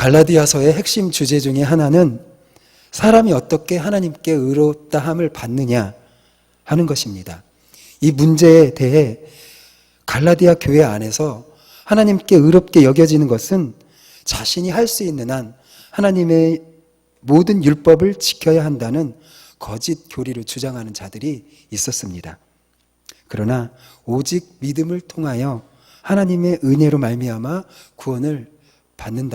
갈라디아서의 핵심 주제 중에 하나는 사람이 어떻게 하나님께 의롭다함을 받느냐 하는 것입니다. 이 문제에 대해 갈라디아 교회 안에서 하나님께 의롭게 여겨지는 것은 자신이 할 수 있는 한 하나님의 모든 율법을 지켜야 한다는 거짓 교리를 주장하는 자들이 있었습니다. 그러나 오직 믿음을 통하여 하나님의 은혜로 말미암아 구원을 받는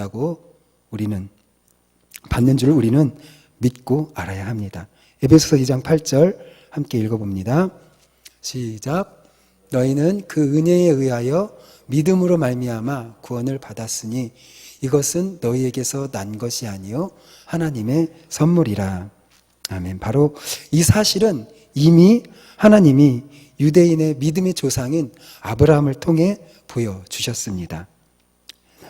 줄 우리는 믿고 알아야 합니다. 에베소서 2장 8절 함께 읽어봅니다. 시작. 너희는 그 은혜에 의하여 믿음으로 말미암아 구원을 받았으니 이것은 너희에게서 난 것이 아니요 하나님의 선물이라. 아멘. 바로 이 사실은 이미 하나님이 유대인의 믿음의 조상인 아브라함을 통해 보여주셨습니다.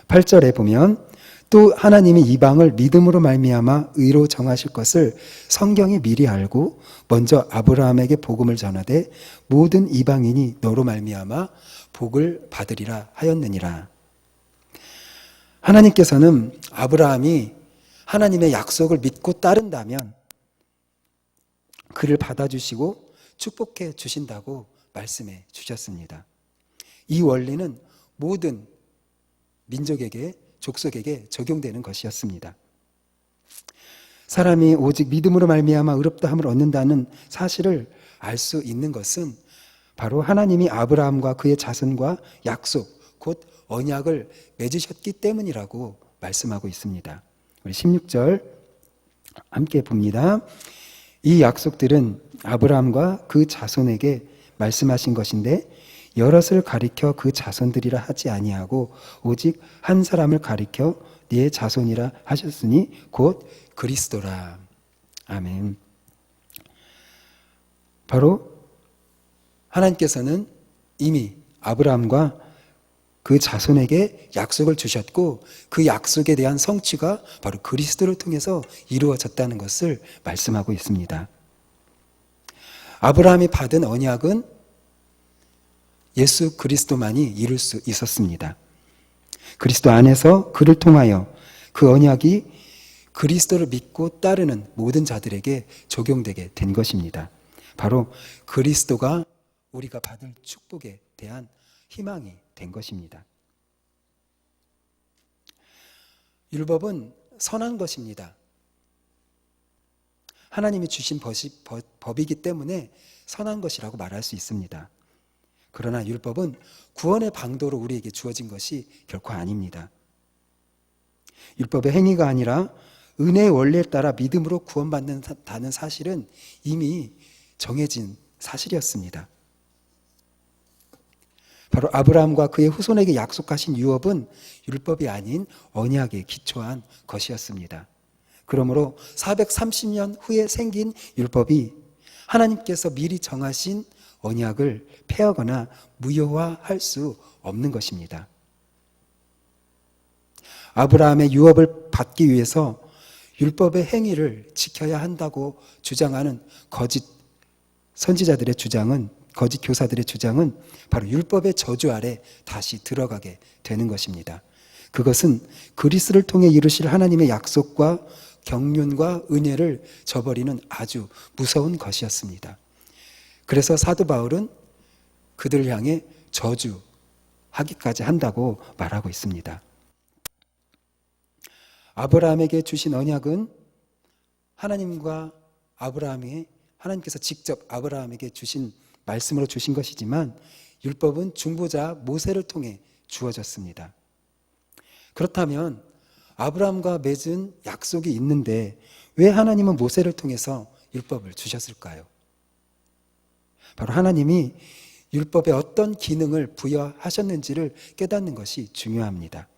8절에 보면 또 하나님이 이방을 믿음으로 말미암아 의로 정하실 것을 성경이 미리 알고 먼저 아브라함에게 복음을 전하되 모든 이방인이 너로 말미암아 복을 받으리라 하였느니라. 하나님께서는 아브라함이 하나님의 약속을 믿고 따른다면 그를 받아주시고 축복해 주신다고 말씀해 주셨습니다. 이 원리는 모든 민족에게, 족속에게 적용되는 것이었습니다. 사람이 오직 믿음으로 말미암아 의롭다함을 얻는다는 사실을 알 수 있는 것은 바로 하나님이 아브라함과 그의 자손과 약속, 곧 언약을 맺으셨기 때문이라고 말씀하고 있습니다. 우리 16절 함께 봅니다. 이 약속들은 아브라함과 그 자손에게 말씀하신 것인데 여럿을 가리켜 그 자손들이라 하지 아니하고 오직 한 사람을 가리켜 네 자손이라 하셨으니 곧 그리스도라. 아멘. 바로 하나님께서는 이미 아브라함과 그 자손에게 약속을 주셨고 그 약속에 대한 성취가 바로 그리스도를 통해서 이루어졌다는 것을 말씀하고 있습니다. 아브라함이 받은 언약은 예수 그리스도만이 이룰 수 있었습니다. 그리스도 안에서 그를 통하여 그 언약이 그리스도를 믿고 따르는 모든 자들에게 적용되게 된 것입니다. 바로 그리스도가 우리가 받을 축복에 대한 희망이 된 것입니다. 율법은 선한 것입니다. 하나님이 주신 법이기 때문에 선한 것이라고 말할 수 있습니다. 그러나 율법은 구원의 방도로 우리에게 주어진 것이 결코 아닙니다. 율법의 행위가 아니라 은혜의 원리에 따라 믿음으로 구원받는다는 사실은 이미 정해진 사실이었습니다. 바로 아브라함과 그의 후손에게 약속하신 유업은 율법이 아닌 언약에 기초한 것이었습니다. 그러므로 430년 후에 생긴 율법이 하나님께서 미리 정하신 언약을 폐하거나 무효화할 수 없는 것입니다. 아브라함의 유업을 받기 위해서 율법의 행위를 지켜야 한다고 주장하는 거짓 선지자들의 주장은, 거짓 교사들의 주장은 바로 율법의 저주 아래 다시 들어가게 되는 것입니다. 그것은 그리스도를 통해 이루실 하나님의 약속과 경륜과 은혜를 저버리는 아주 무서운 것이었습니다. 그래서 사도 바울은 그들을 향해 저주하기까지 한다고 말하고 있습니다. 아브라함에게 주신 언약은 하나님께서 직접 아브라함에게 주신 말씀으로 주신 것이지만 율법은 중보자 모세를 통해 주어졌습니다. 그렇다면 아브라함과 맺은 약속이 있는데 왜 하나님은 모세를 통해서 율법을 주셨을까요? 바로 하나님이 율법에 어떤 기능을 부여하셨는지를 깨닫는 것이 중요합니다.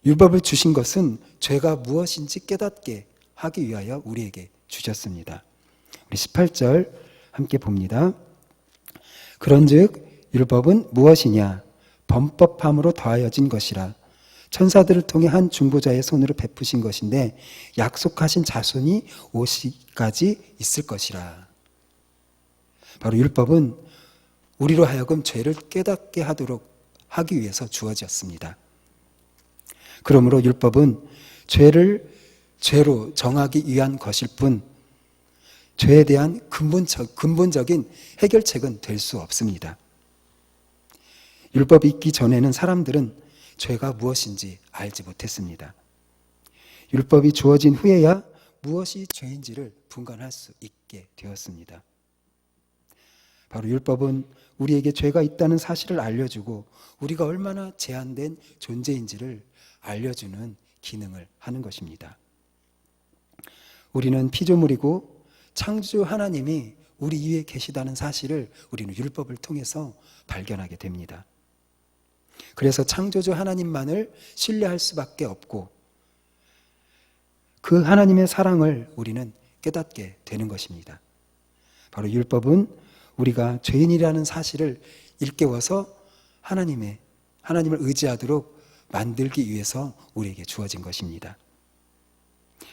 율법을 주신 것은 죄가 무엇인지 깨닫게 하기 위하여 우리에게 주셨습니다. 우리 18절 함께 봅니다. 그런즉 율법은 무엇이냐? 범법함으로 더하여진 것이라. 천사들을 통해 한 중보자의 손으로 베푸신 것인데 약속하신 자손이 오시기까지 있을 것이라. 바로 율법은 우리로 하여금 죄를 깨닫게 하도록 하기 위해서 주어졌습니다. 그러므로 율법은 죄를 죄로 정하기 위한 것일 뿐 죄에 대한 근본적인 해결책은 될 수 없습니다. 율법이 있기 전에는 사람들은 죄가 무엇인지 알지 못했습니다. 율법이 주어진 후에야 무엇이 죄인지를 분간할 수 있게 되었습니다. 바로 율법은 우리에게 죄가 있다는 사실을 알려주고 우리가 얼마나 제한된 존재인지를 알려주는 기능을 하는 것입니다. 우리는 피조물이고 창조 하나님이 우리 위에 계시다는 사실을 우리는 율법을 통해서 발견하게 됩니다. 그래서 창조주 하나님만을 신뢰할 수밖에 없고 그 하나님의 사랑을 우리는 깨닫게 되는 것입니다. 바로 율법은 우리가 죄인이라는 사실을 일깨워서 하나님을 의지하도록 만들기 위해서 우리에게 주어진 것입니다.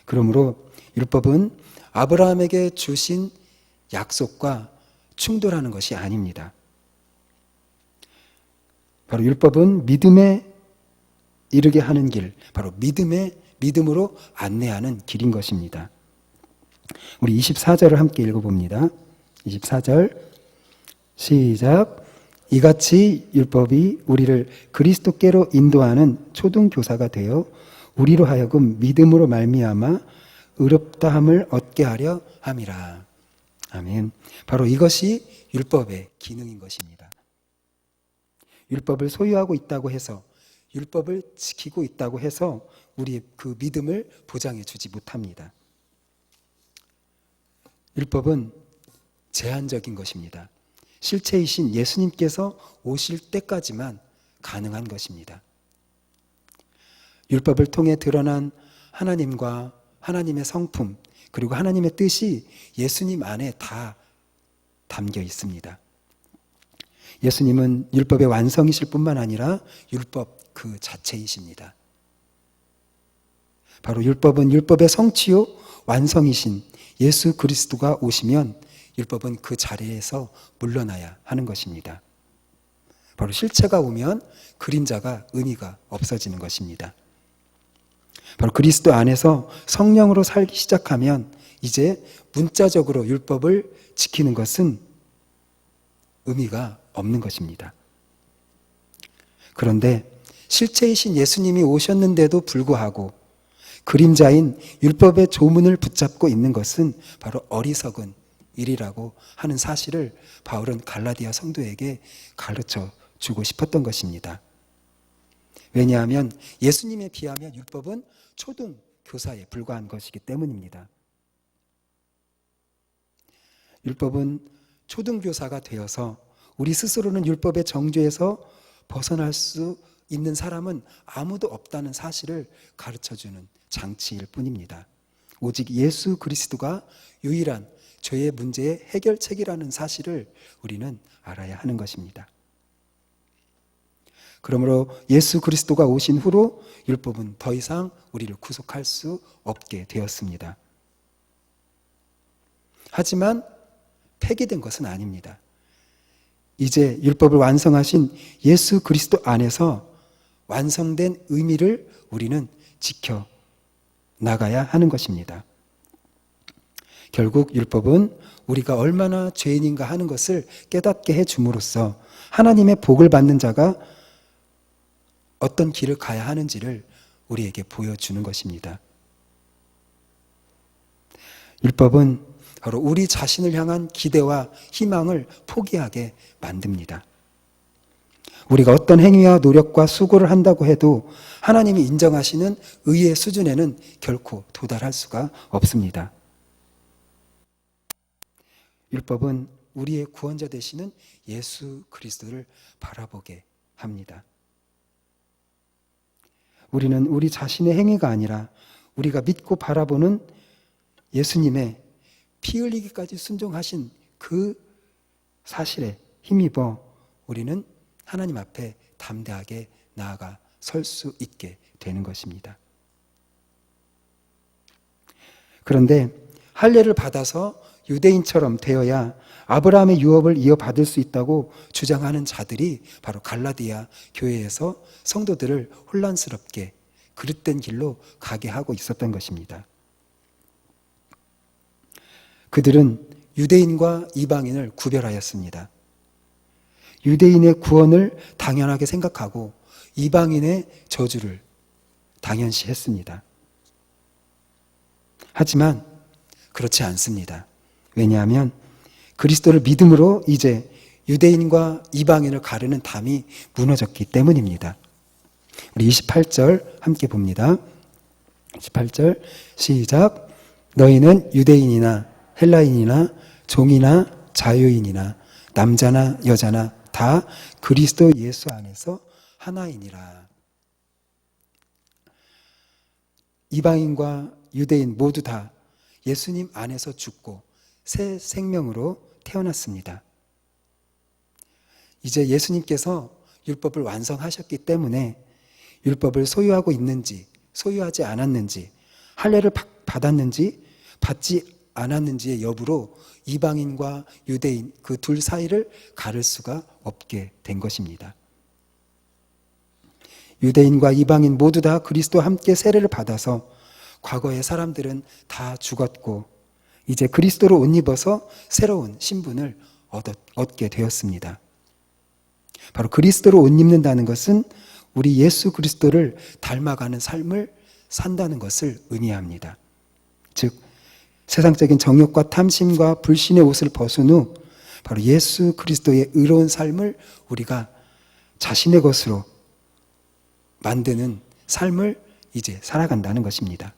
그러므로 율법은 아브라함에게 주신 약속과 충돌하는 것이 아닙니다. 바로 율법은 믿음에 이르게 하는 길, 바로 믿음으로 안내하는 길인 것입니다. 우리 24절을 함께 읽어봅니다. 24절 시작. 이같이 율법이 우리를 그리스도께로 인도하는 초등교사가 되어 우리로 하여금 믿음으로 말미암아 의롭다함을 얻게 하려 함이라. 아멘. 바로 이것이 율법의 기능인 것입니다. 율법을 소유하고 있다고 해서 율법을 지키고 있다고 해서 우리의 그 믿음을 보장해 주지 못합니다. 율법은 제한적인 것입니다. 실체이신 예수님께서 오실 때까지만 가능한 것입니다. 율법을 통해 드러난 하나님과 하나님의 성품 그리고 하나님의 뜻이 예수님 안에 다 담겨 있습니다. 예수님은 율법의 완성이실 뿐만 아니라 율법 그 자체이십니다. 바로 율법은 율법의 성취요 완성이신 예수 그리스도가 오시면 율법은 그 자리에서 물러나야 하는 것입니다. 바로 실체가 오면 그림자가 의미가 없어지는 것입니다. 바로 그리스도 안에서 성령으로 살기 시작하면 이제 문자적으로 율법을 지키는 것은 의미가 없는 것입니다. 그런데 실체이신 예수님이 오셨는데도 불구하고 그림자인 율법의 조문을 붙잡고 있는 것은 바로 어리석은 일이라고 하는 사실을 바울은 갈라디아 성도에게 가르쳐 주고 싶었던 것입니다. 왜냐하면 예수님에 비하면 율법은 초등 교사에 불과한 것이기 때문입니다. 율법은 초등 교사가 되어서 우리 스스로는 율법의 정죄에서 벗어날 수 있는 사람은 아무도 없다는 사실을 가르쳐주는 장치일 뿐입니다. 오직 예수 그리스도가 유일한 죄의 문제의 해결책이라는 사실을 우리는 알아야 하는 것입니다. 그러므로 예수 그리스도가 오신 후로 율법은 더 이상 우리를 구속할 수 없게 되었습니다. 하지만 폐기된 것은 아닙니다. 이제 율법을 완성하신 예수 그리스도 안에서 완성된 의미를 우리는 지켜 나가야 하는 것입니다. 결국 율법은 우리가 얼마나 죄인인가 하는 것을 깨닫게 해줌으로써 하나님의 복을 받는 자가 어떤 길을 가야 하는지를 우리에게 보여주는 것입니다. 율법은 바로 우리 자신을 향한 기대와 희망을 포기하게 만듭니다. 우리가 어떤 행위와 노력과 수고를 한다고 해도 하나님이 인정하시는 의의 수준에는 결코 도달할 수가 없습니다. 율법은 우리의 구원자 되시는 예수 그리스도를 바라보게 합니다. 우리는 우리 자신의 행위가 아니라 우리가 믿고 바라보는 예수님의 피 흘리기까지 순종하신 그 사실에 힘입어 우리는 하나님 앞에 담대하게 나아가 설 수 있게 되는 것입니다. 그런데 할례를 받아서 유대인처럼 되어야 아브라함의 유업을 이어받을 수 있다고 주장하는 자들이 바로 갈라디아 교회에서 성도들을 혼란스럽게 그릇된 길로 가게 하고 있었던 것입니다. 그들은 유대인과 이방인을 구별하였습니다. 유대인의 구원을 당연하게 생각하고 이방인의 저주를 당연시했습니다. 하지만 그렇지 않습니다. 왜냐하면 그리스도를 믿음으로 이제 유대인과 이방인을 가르는 담이 무너졌기 때문입니다. 우리 28절 함께 봅니다. 28절 시작. 너희는 유대인이나 헬라인이나 종이나 자유인이나 남자나 여자나 다 그리스도 예수 안에서 하나이니라. 이방인과 유대인 모두 다 예수님 안에서 죽고 새 생명으로 태어났습니다. 이제 예수님께서 율법을 완성하셨기 때문에 율법을 소유하고 있는지 소유하지 않았는지, 할례를 받았는지 받지 않았는지의 여부로 이방인과 유대인 그 둘 사이를 가를 수가 없게 된 것입니다. 유대인과 이방인 모두 다 그리스도와 함께 세례를 받아서 과거의 사람들은 다 죽었고 이제 그리스도로 옷 입어서 새로운 신분을 얻게 되었습니다. 바로 그리스도로 옷 입는다는 것은 우리 예수 그리스도를 닮아가는 삶을 산다는 것을 의미합니다. 즉 세상적인 정욕과 탐심과 불신의 옷을 벗은 후 바로 예수 그리스도의 의로운 삶을 우리가 자신의 것으로 만드는 삶을 이제 살아간다는 것입니다.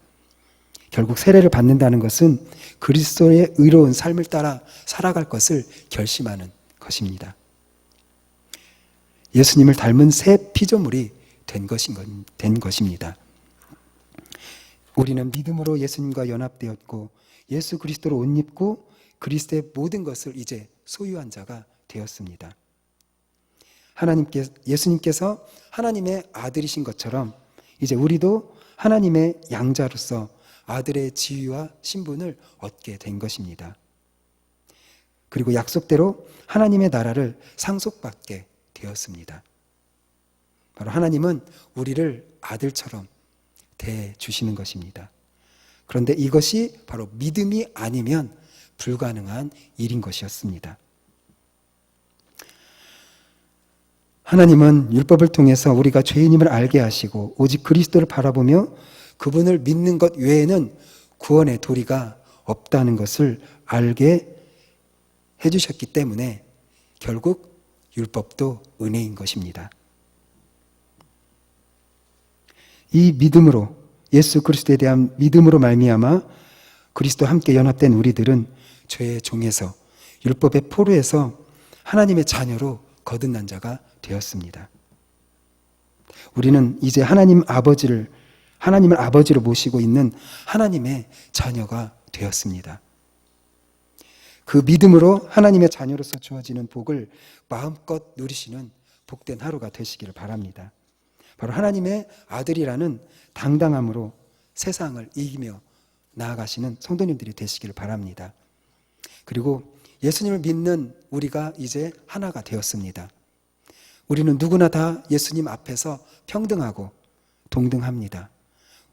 결국 세례를 받는다는 것은 그리스도의 의로운 삶을 따라 살아갈 것을 결심하는 것입니다. 예수님을 닮은 새 피조물이 된 것입니다. 우리는 믿음으로 예수님과 연합되었고 예수 그리스도로 옷 입고 그리스도의 모든 것을 이제 소유한 자가 되었습니다. 예수님께서 하나님의 아들이신 것처럼 이제 우리도 하나님의 양자로서 아들의 지위와 신분을 얻게 된 것입니다. 그리고 약속대로 하나님의 나라를 상속받게 되었습니다. 바로 하나님은 우리를 아들처럼 대해주시는 것입니다. 그런데 이것이 바로 믿음이 아니면 불가능한 일인 것이었습니다. 하나님은 율법을 통해서 우리가 죄인임을 알게 하시고 오직 그리스도를 바라보며 그분을 믿는 것 외에는 구원의 도리가 없다는 것을 알게 해주셨기 때문에 결국 율법도 은혜인 것입니다. 이 믿음으로 예수 그리스도에 대한 믿음으로 말미암아 그리스도와 함께 연합된 우리들은 죄의 종에서 율법의 포로에서 하나님의 자녀로 거듭난 자가 되었습니다. 우리는 이제 하나님을 아버지로 모시고 있는 하나님의 자녀가 되었습니다. 그 믿음으로 하나님의 자녀로서 주어지는 복을 마음껏 누리시는 복된 하루가 되시기를 바랍니다. 바로 하나님의 아들이라는 당당함으로 세상을 이기며 나아가시는 성도님들이 되시기를 바랍니다. 그리고 예수님을 믿는 우리가 이제 하나가 되었습니다. 우리는 누구나 다 예수님 앞에서 평등하고 동등합니다.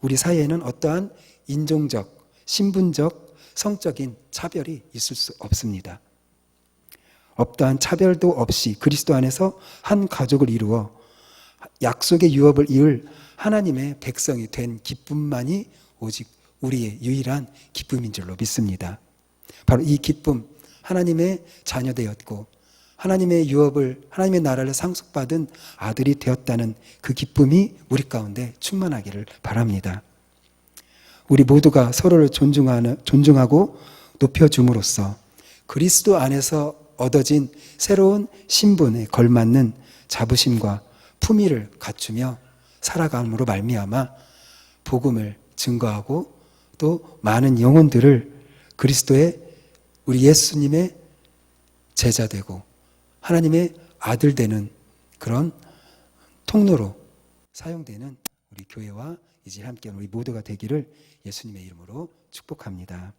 우리 사이에는 어떠한 인종적, 신분적, 성적인 차별이 있을 수 없습니다. 어떠한 차별도 없이 그리스도 안에서 한 가족을 이루어 약속의 유업을 이을 하나님의 백성이 된 기쁨만이 오직 우리의 유일한 기쁨인 줄로 믿습니다. 바로 이 기쁨, 하나님의 자녀되었고 하나님의 유업을, 하나님의 나라를 상속받은 아들이 되었다는 그 기쁨이 우리 가운데 충만하기를 바랍니다. 우리 모두가 서로를 존중하고 높여줌으로써 그리스도 안에서 얻어진 새로운 신분에 걸맞는 자부심과 품위를 갖추며 살아감으로 말미암아 복음을 증거하고 또 많은 영혼들을 그리스도의 우리 예수님의 제자 되고 하나님의 아들 되는 그런 통로로 사용되는 우리 교회와 이제 함께 우리 모두가 되기를 예수님의 이름으로 축복합니다.